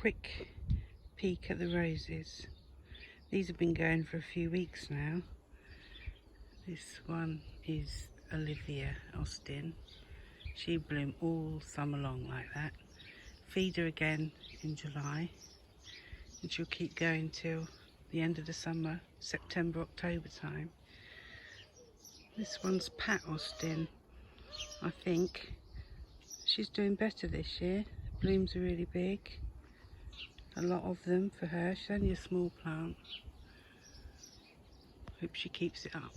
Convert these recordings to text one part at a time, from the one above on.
quick peek at the roses. These have been going for a few weeks now. This one is Olivia Austin. She bloomed all summer long like that. Feed her again in July, and she'll keep going till the end of the summer, September, October time. This one's Pat Austin. I think she's doing better this year. The blooms are really big. A lot of them for her. She's only a small plant. Hope she keeps it up.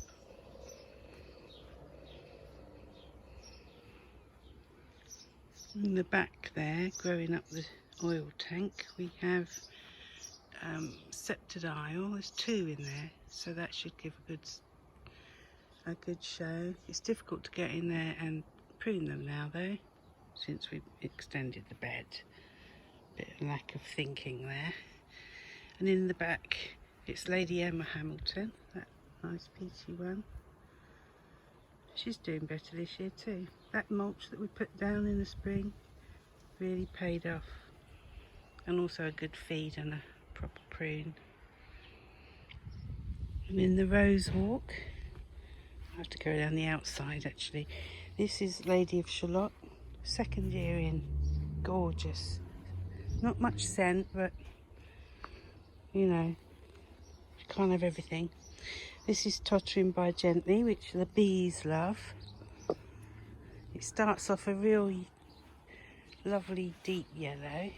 In the back there, growing up the oil tank, we have Septidile. There's 2 in there, so that should give a good show. It's difficult to get in there and prune them now though, since we've extended the bed. Bit of lack of thinking there. And in the back it's Lady Emma Hamilton, that nice peachy one. She's doing better this year too. That mulch that we put down in the spring really paid off, and also a good feed and a proper prune. And in the rose walk, I have to go down the outside actually. This is Lady of Shalott, 2nd year in, gorgeous. Not much scent, but you know, you can't have everything. This is Tottering by Gently, which the bees love. It starts off a real lovely deep yellow,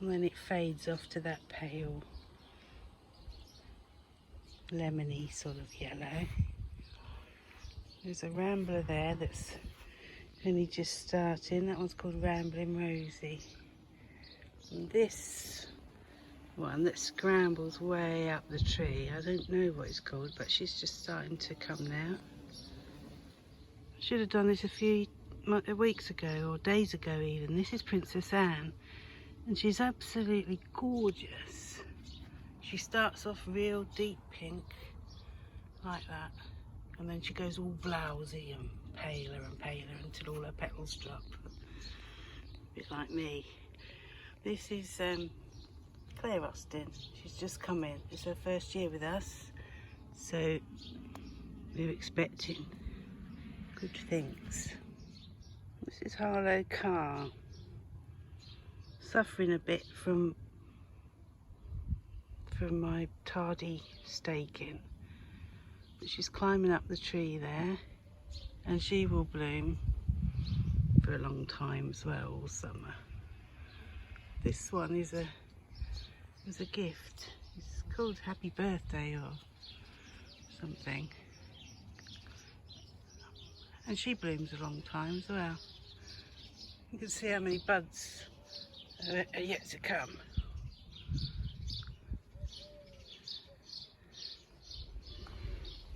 and then it fades off to that pale lemony sort of yellow. There's a rambler there that's only just starting. That one's called Rambling Rosie. And this one that scrambles way up the tree, I don't know what it's called, but she's just starting to come now. I should have done this a few weeks ago, or days ago even. This is Princess Anne, and she's absolutely gorgeous. She starts off real deep pink like that, and then she goes all blousy and paler until all her petals drop, a bit like me. This is Claire Austin. She's just come in. It's her 1st year with us, so we're expecting good things. This is Harlow Carr, suffering a bit from my tardy staking, but she's climbing up the tree there, and she will bloom for a long time as well, all summer. This one is a gift. It's called Happy Birthday or something, and she blooms a long time as well. You can see how many buds are yet to come.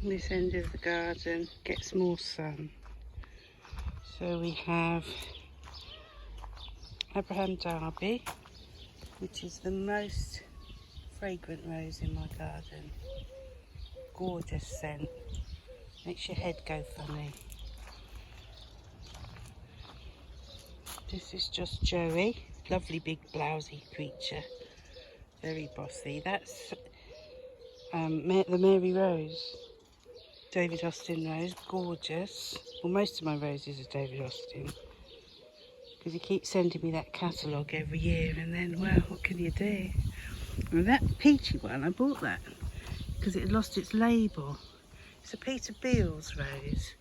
This end of the garden gets more sun, so we have Abraham Darby, which is the most fragrant rose in my garden. Gorgeous scent, makes your head go funny. This is just Joey, lovely big blousy creature, very bossy. That's the Mary Rose, David Austin rose, gorgeous. Well, most of my roses are David Austin, because he keeps sending me that catalogue every year, and then, well, what can you do? And that peachy one, I bought that because it had lost its label. It's a Peter Beale's rose.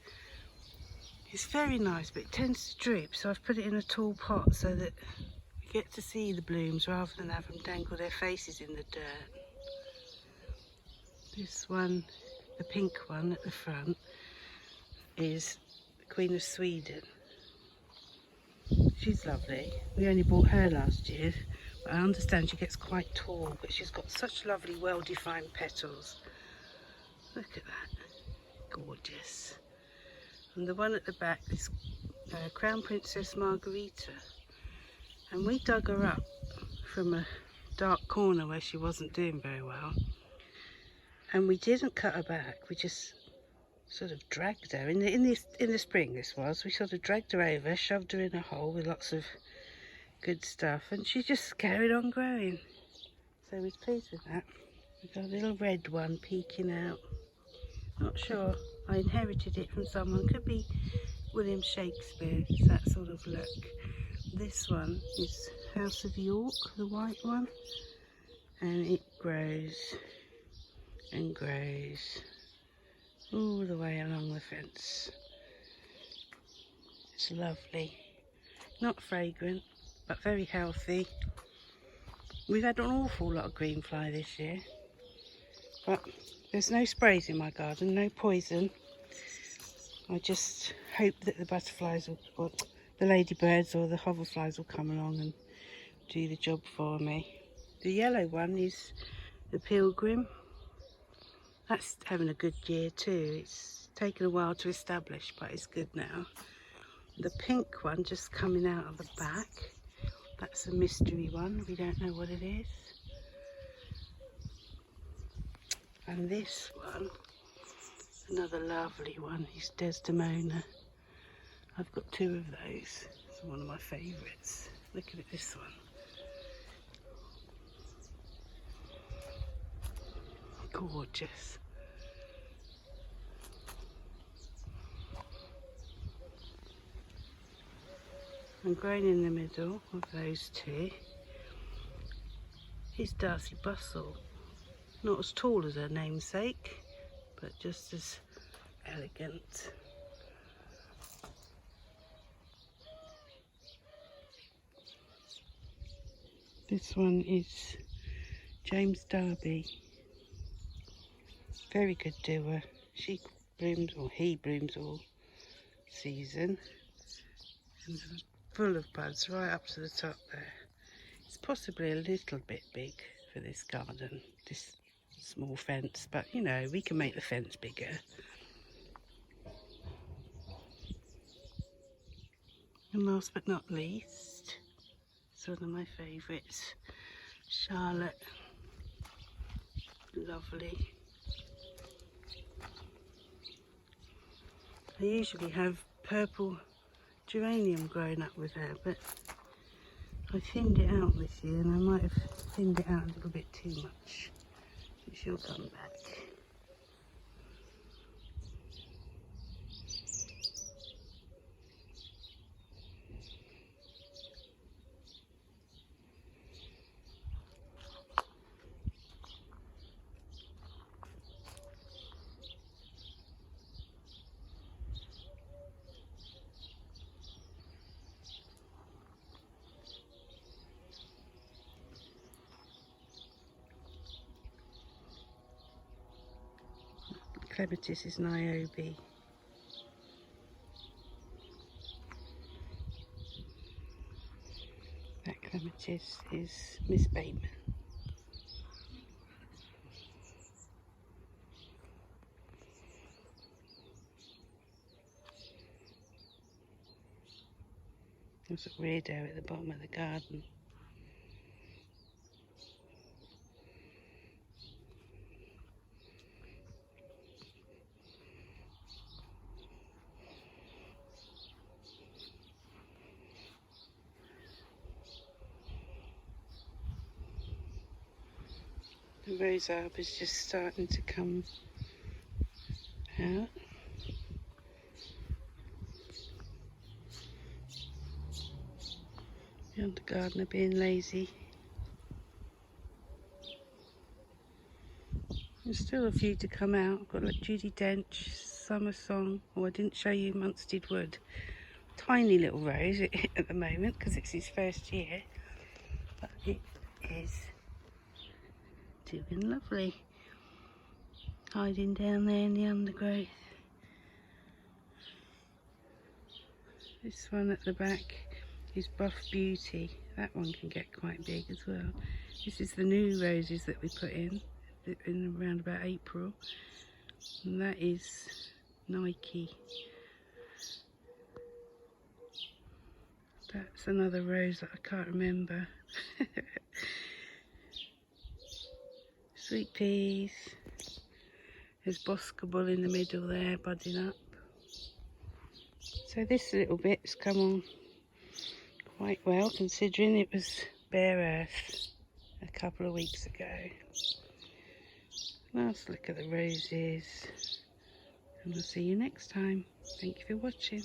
It's very nice, but it tends to droop, so I've put it in a tall pot so that you get to see the blooms rather than have them dangle their faces in the dirt. This one, the pink one at the front, is the Queen of Sweden. She's lovely. We only bought her last year, but I understand she gets quite tall, but she's got such lovely, well-defined petals. Look at that, gorgeous. And the one at the back is Crown Princess Margarita, and we dug her up from a dark corner where she wasn't doing very well, and we didn't cut her back. We just sort of dragged her in the spring. This was, we sort of dragged her over, shoved her in a hole with lots of good stuff, and she just carried on growing. So I was pleased with that. We've got a little red one peeking out. Not sure. I inherited it from someone. Could be William Shakespeare. It's that sort of look. This one is House of York, the white one, and it grows and grows all the way along the fence. It's lovely. Not fragrant, but very healthy. We've had an awful lot of green fly this year, but there's no sprays in my garden, no poison. I just hope that the butterflies or the ladybirds or the hoverflies will come along and do the job for me. The yellow one is the pilgrim. That's having a good year too. It's taken a while to establish, but it's good now. The pink one just coming out of the back. That's a mystery one. We don't know what it is. And this one, another lovely one, is Desdemona. I've got two of those. It's one of my favourites. Look at this one. Gorgeous. And growing in the middle of those two is Darcy Bustle. Not as tall as her namesake, but just as elegant. This one is James Darby. Very good doer. She blooms, or he blooms all season. And full of buds right up to the top there. It's possibly a little bit big for this garden, this small fence, but you know, we can make the fence bigger. And last but not least, it's one of my favourites, Charlotte. Lovely. I usually have purple geranium growing up with her, but I thinned it out this year, and I might have thinned it out a little bit too much. But she'll come back. Clematis is Niobe. That clematis is Miss Bateman. There's a weirdo at the bottom of the garden. The rose arbor is just starting to come out. The under gardener being lazy. There's still a few to come out. I've got like Judy Dench, Summer Song. Oh, I didn't show you Munstead Wood. Tiny little rose at the moment because it's his first year, but it is doing lovely, hiding down there in the undergrowth. This one at the back is Buff Beauty. That one can get quite big as well. This is the new roses that we put in around about April, and that is Nike. That's another rose that I can't remember. Sweet peas. There's Boscobel in the middle there, budding up. So this little bit's come on quite well, considering it was bare earth a couple of weeks ago. Last look at the roses, and I'll see you next time. Thank you for watching.